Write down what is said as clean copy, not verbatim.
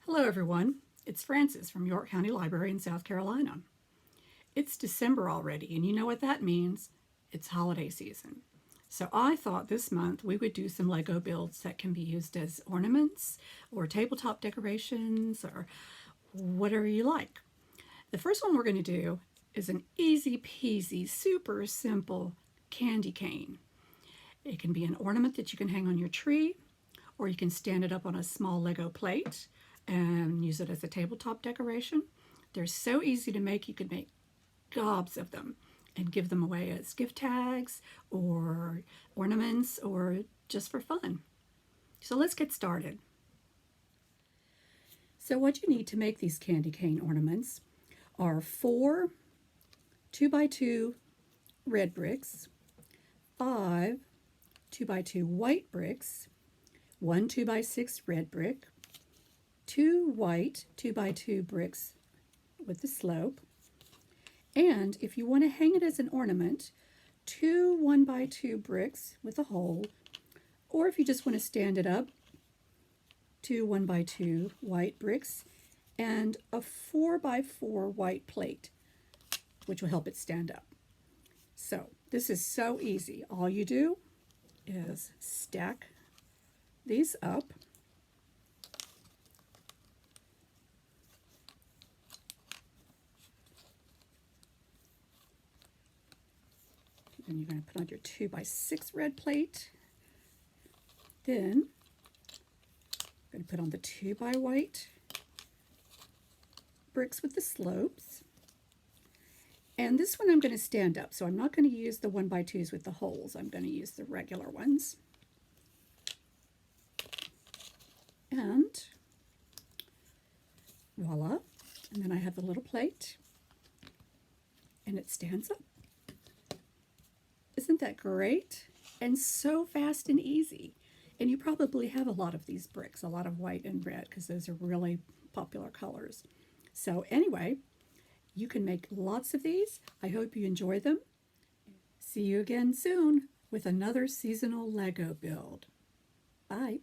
Hello everyone, it's Frances from York County Library in South Carolina. It's December already, and you know what that means? It's holiday season. So I thought this month we would do some Lego builds that can be used as ornaments or tabletop decorations or whatever you like. The first one we're going to do is an easy peasy, super simple candy cane. It can be an ornament that you can hang on your tree, or you can stand it up on a small Lego plate and use it as a tabletop decoration. They're so easy to make, you can make gobs of them and give them away as gift tags or ornaments or just for fun. So let's get started. So what you need to make these candy cane ornaments are 4 2x2 red bricks, 5 2x2 white bricks, 1 2x6 red brick, 2 white 2x2 bricks with the slope, and if you want to hang it as an ornament, 2 1x2 bricks with a hole, or if you just want to stand it up, 2 1x2 white bricks and a 4x4 white plate, which will help it stand up. So this is so easy. All you do is stack these up. And you're going to put on your 2x6 red plate. Then I'm going to put on the 2x white bricks with the slopes. And this one I'm going to stand up, so I'm not going to use the 1x2s with the holes. I'm going to use the regular ones. And voila. And then I have the little plate, and it stands up. Isn't that great? And so fast and easy. And you probably have a lot of these bricks, a lot of white and red, because those are really popular colors. So anyway, you can make lots of these. I hope you enjoy them. See you again soon with another seasonal Lego build. Bye.